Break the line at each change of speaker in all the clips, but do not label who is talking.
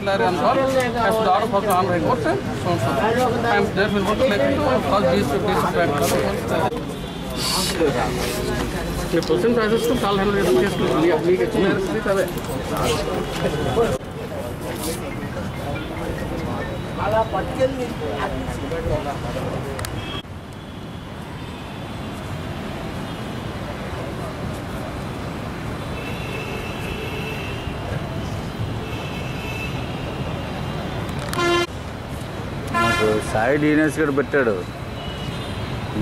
As the order for the on report, so I am therefore not likely to cause these the person process to call handle the case to be applied.
Side ఈనెస్ కూడా పెట్టాడు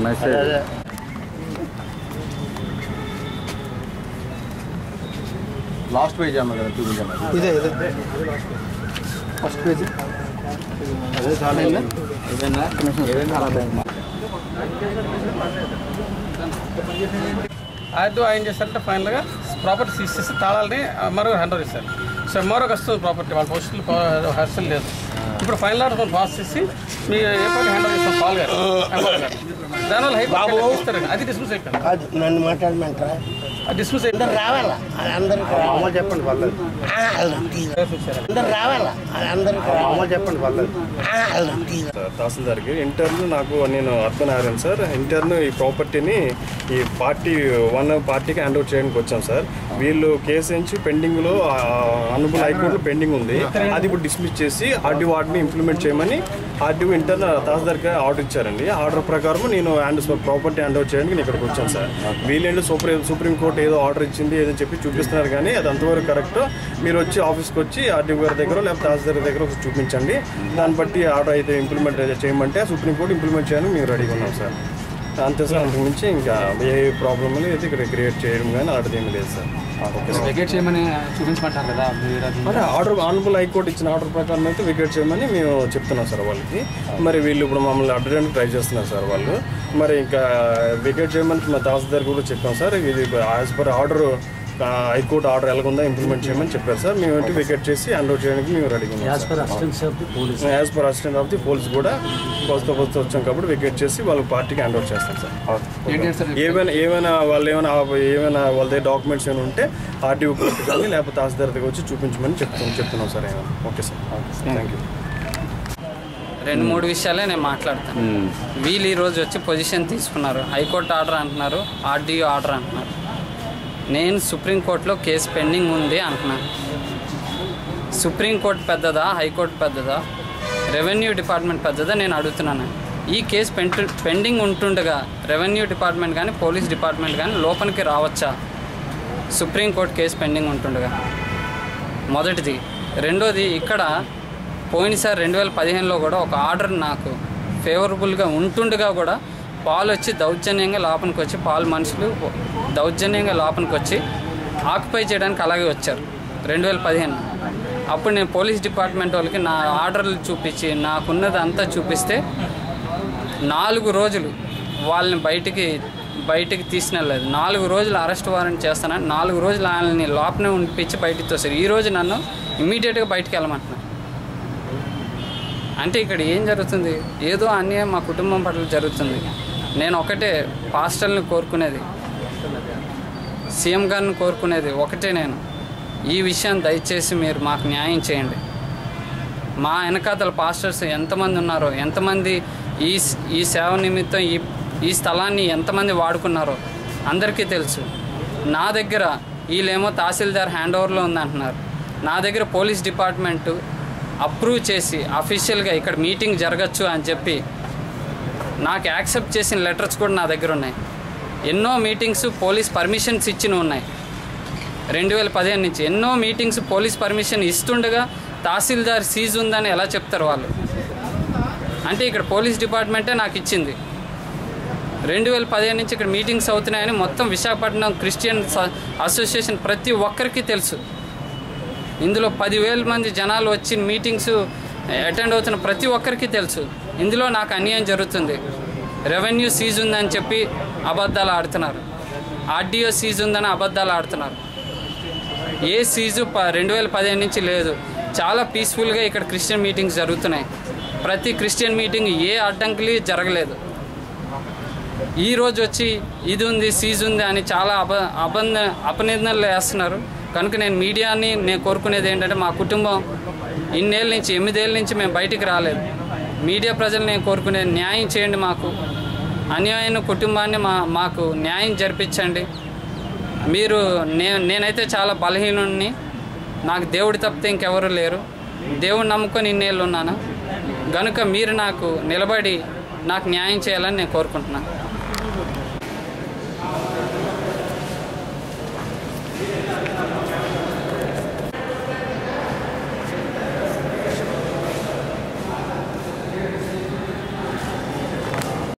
message.
Last page అన్న కదా చూపించాను. ఇదే first page అదే చాలా
అది ఆయన చేస్తారంటే ఫైనల్గా ప్రాపర్టీ సీజ్ చేసి తాళాలని మరో హ్యాండ్ ఓవర్ ఇస్తారు. సో మరొక వస్తుంది ప్రాపర్టీ వాళ్ళ పోస్టులు హెర్సల్ లేదు. ఇప్పుడు ఫైనల్ ఆర్డర్ పాస్ చేసి మీ ఏపీ హ్యాండ్ ఓవర్ చేస్తాం పాల్ గారు దానివల్ల హైకోర్టు ఇస్తారు. అది డిస్మిస్ అయిపోయింది.
నన్ను మాట్లాడమంటారా?
డిస్మిస్ అయిపోయింది.
రావాలా అందరూ
చెప్పండి పర్లేదు.
అందరు రావాలా అందరూ
చెప్పండి పర్లేదు. తహసీల్దార్కి ఇంటర్ను నాకు నేను అర్థం అయ్యాను సార్. ఇంటర్ను ఈ ప్రాపర్టీని ఈ పార్టీకి హ్యాండ్ ఓవర్ చేయడానికి వచ్చాం సార్. వీళ్ళు కేసు నుంచి పెండింగ్లో అనుకున్న హైకోర్టులో పెండింగ్ ఉంది. అది ఇప్పుడు డిస్మిస్ చేసి ఆర్డీఓ వాటిని ఇంప్లిమెంట్ చేయమని ఆర్డీఓ ఇంటర్న్ తహసీల్దార్కి ఆర్డర్ ఇచ్చారండి. ఆర్డర్ ప్రకారం నేను ప్రాపర్టీ హ్యాండ్ ఓవర్ చేయడానికి ఇక్కడికి వచ్చాను సార్. వీళ్ళేంటి సుప్రీంకోర్టు ఏదో ఆర్డర్ ఇచ్చింది ఏదో చెప్పి చూపిస్తున్నారు, కానీ అది అంతవరకు కరెక్ట్. మీరు వచ్చి ఆఫీస్కి వచ్చి ఆర్డీఓ గారి దగ్గర లేకపోతే తహసీల్దార్ దగ్గర చూపించండి. దాన్ని బట్టి ఆర్డర్ అయితే ఇంప్లిమెంట్ అయితే చేయమంటే సుప్రీంకోర్టు ఇంప్లిమెంట్ చేయడానికి మేము రెడీగా ఉన్నాం సార్. అంతే సార్. అంతకు మించి ఇంకా ఏ ప్రాబ్లం అయితే ఇక్కడ క్రియేట్ చేయడం కానీ ఆర్డర్ ఏమీ లేదు సార్.
వెకేట్ చేయమని చూపించమంటారు కదా
అంటే ఆర్డర్ ఆనరబుల్ హైకోర్టు ఇచ్చిన ఆర్డర్ ప్రకారం అయితే వెకేట్ చేయమని మేము చెప్తున్నాం సార్ వాళ్ళకి. మరి వీళ్ళు ఇప్పుడు మమ్మల్ని అడ్డడానికి ట్రై చేస్తున్నారు సార్ వాళ్ళు. మరి ఇంకా వెకేట్ చేయమని మా తహసీల్దార్ కూడా చెప్పాం సార్. ఇది as per order high court order ఎలాగుందా ఇంప్లిమెంట్ చేయమని చెప్పారు సార్. మేము ఏంటి వెకేట్ చేసి హ్యాండ్ ఓవర్ చేయడానికి మేము రెడీగా ఉన్నాం. As per assistant of the police కూడా కొత్త వచ్చాం కాబట్టి వెకేట్ చేసి వాళ్ళ పార్టీకి హ్యాండ్ ఓవర్ చేస్తాం సార్. ఏమైనా ఏమైనా వాళ్ళ దగ్గర డాక్యుమెంట్స్ ఏమైనా ఉంటే ఆర్టీఓ కోర్టు కానీ లేకపోతే తహసీల్దార్ దగ్గర వచ్చి చూపించమని చెప్తున్నాం sir. Okay sir, thank you.
2-3 విషయాలే నేను మాట్లాడతాను. వీళ్ళు ఈరోజు వచ్చి పొజిషన్ తీసుకున్నారు. హైకోర్టు ఆర్డర్ అంటున్నారు, ఆర్డీఓ ఆర్డర్ అంటున్నారు. నేను సుప్రీంకోర్టులో కేసు పెండింగ్ ఉంది అంటున్నాను. సుప్రీంకోర్టు పెద్దదా, హైకోర్టు పెద్దదా, రెవెన్యూ డిపార్ట్మెంట్ పెద్దదా నేను అడుగుతున్నాను. ఈ కేసు పెండింగ్ ఉంటుండగా రెవెన్యూ డిపార్ట్మెంట్ కానీ పోలీస్ డిపార్ట్మెంట్ కానీ లోపలికి రావచ్చా? సుప్రీంకోర్టు కేసు పెండింగ్ ఉంటుండగా మొదటిది. రెండోది, ఇక్కడ పోయినసారి 2015లో కూడా ఒక ఆర్డర్ నాకు ఫేవరబుల్గా ఉంటుండగా కూడా పాలు వచ్చి దౌర్జన్యంగా లోపలికి వచ్చి మనుషులు దౌర్జన్యంగా లోపలికి వచ్చి ఆక్యుపై చేయడానికి అలాగే వచ్చారు 2015. అప్పుడు నేను పోలీస్ డిపార్ట్మెంట్ వాళ్ళకి నా ఆర్డర్లు చూపించి నాకున్నది అంతా చూపిస్తే 4 రోజులు వాళ్ళని బయటికి తీసుకెళ్ళలేదు. 4 రోజులు అరెస్ట్ వారెంట్ చేస్తానని 4 రోజులు వాళ్ళని లోపలనే ఉండిపించి బయటికి తోసారు. ఈరోజు నన్ను ఇమ్మీడియట్గా బయటికి వెళ్ళమంటున్నాను. అంటే ఇక్కడ ఏం జరుగుతుంది? ఏదో అన్యాయం మా కుటుంబం పట్ల జరుగుతుంది. నేను ఒకటే పాస్టర్ని కోరుకునేది, సీఎం గారిని కోరుకునేది ఒకటే, నేను ఈ విషయాన్ని దయచేసి మీరు మాకు న్యాయం చేయండి. మా వెనకాతల పాస్టర్స్ ఎంతమంది ఉన్నారో, ఎంతమంది ఈ సేవ నిమిత్తం ఈ స్థలాన్ని ఎంతమంది వాడుకున్నారో అందరికీ తెలుసు. నా దగ్గర వీళ్ళేమో తహసీల్దార్ హ్యాండ్ ఓవర్లో ఉందంటున్నారు. నా దగ్గర పోలీస్ డిపార్ట్మెంటు అప్రూవ్ చేసి అఫీషియల్గా ఇక్కడ మీటింగ్ జరగచ్చు అని చెప్పి నాకు యాక్సెప్ట్ చేసిన లెటర్స్ కూడా నా దగ్గర ఉన్నాయి. ఎన్నో మీటింగ్స్ పోలీస్ పర్మిషన్స్ ఇచ్చిన ఉన్నాయి. 2015 నుంచి ఎన్నో మీటింగ్స్ పోలీస్ పర్మిషన్ ఇస్తుండగా తహసీల్దార్ సీజ్ ఉందని ఎలా చెప్తారు వాళ్ళు? అంటే ఇక్కడ పోలీస్ డిపార్ట్మెంటే నాకు ఇచ్చింది. 2015 నుంచి ఇక్కడ మీటింగ్స్ అవుతున్నాయని మొత్తం విశాఖపట్నం క్రిస్టియన్ అసోసియేషన్ ప్రతి ఒక్కరికి తెలుసు. ఇందులో 10,000 మంది జనాలు వచ్చి మీటింగ్స్ అటెండ్ అవుతున్న ప్రతి ఒక్కరికి తెలుసు. ఇందులో నాకు అన్యాయం జరుగుతుంది. రెవెన్యూ సీజ్ ఉందని చెప్పి అబద్ధాలు ఆడుతున్నారు, ఆర్డీఓ సీజ్ ఉందని అబద్ధాలు ఆడుతున్నారు. ఏ సీజు 2015 నుంచి లేదు. చాలా పీస్ఫుల్గా ఇక్కడ క్రిస్టియన్ మీటింగ్స్ జరుగుతున్నాయి. ప్రతి క్రిస్టియన్ మీటింగ్ ఏ అడ్డంకులు జరగలేదు. ఈరోజు వచ్చి ఇది ఉంది సీజ్ ఉంది అని చాలా అపనిందనలు వేస్తున్నారు. కనుక నేను మీడియాని నేను కోరుకునేది ఏంటంటే మా కుటుంబం ఇన్నేళ్ళ నుంచి 8 ఏళ్ళ నుంచి మేము బయటికి రాలేదు. మీడియా ప్రజలు నేను కోరుకునేది న్యాయం చేయండి, మాకు అన్యాయమైన కుటుంబాన్ని మాకు న్యాయం జరిపించండి. మీరు నేనైతే చాలా బలహీనుడిని, నాకు దేవుడు తప్పితే ఇంకెవరు లేరు. దేవుడు నమ్ముకొని ఇన్నేళ్ళు ఉన్నాను. కనుక మీరు నాకు నిలబడి నాకు న్యాయం చేయాలని నేను కోరుకుంటున్నాను.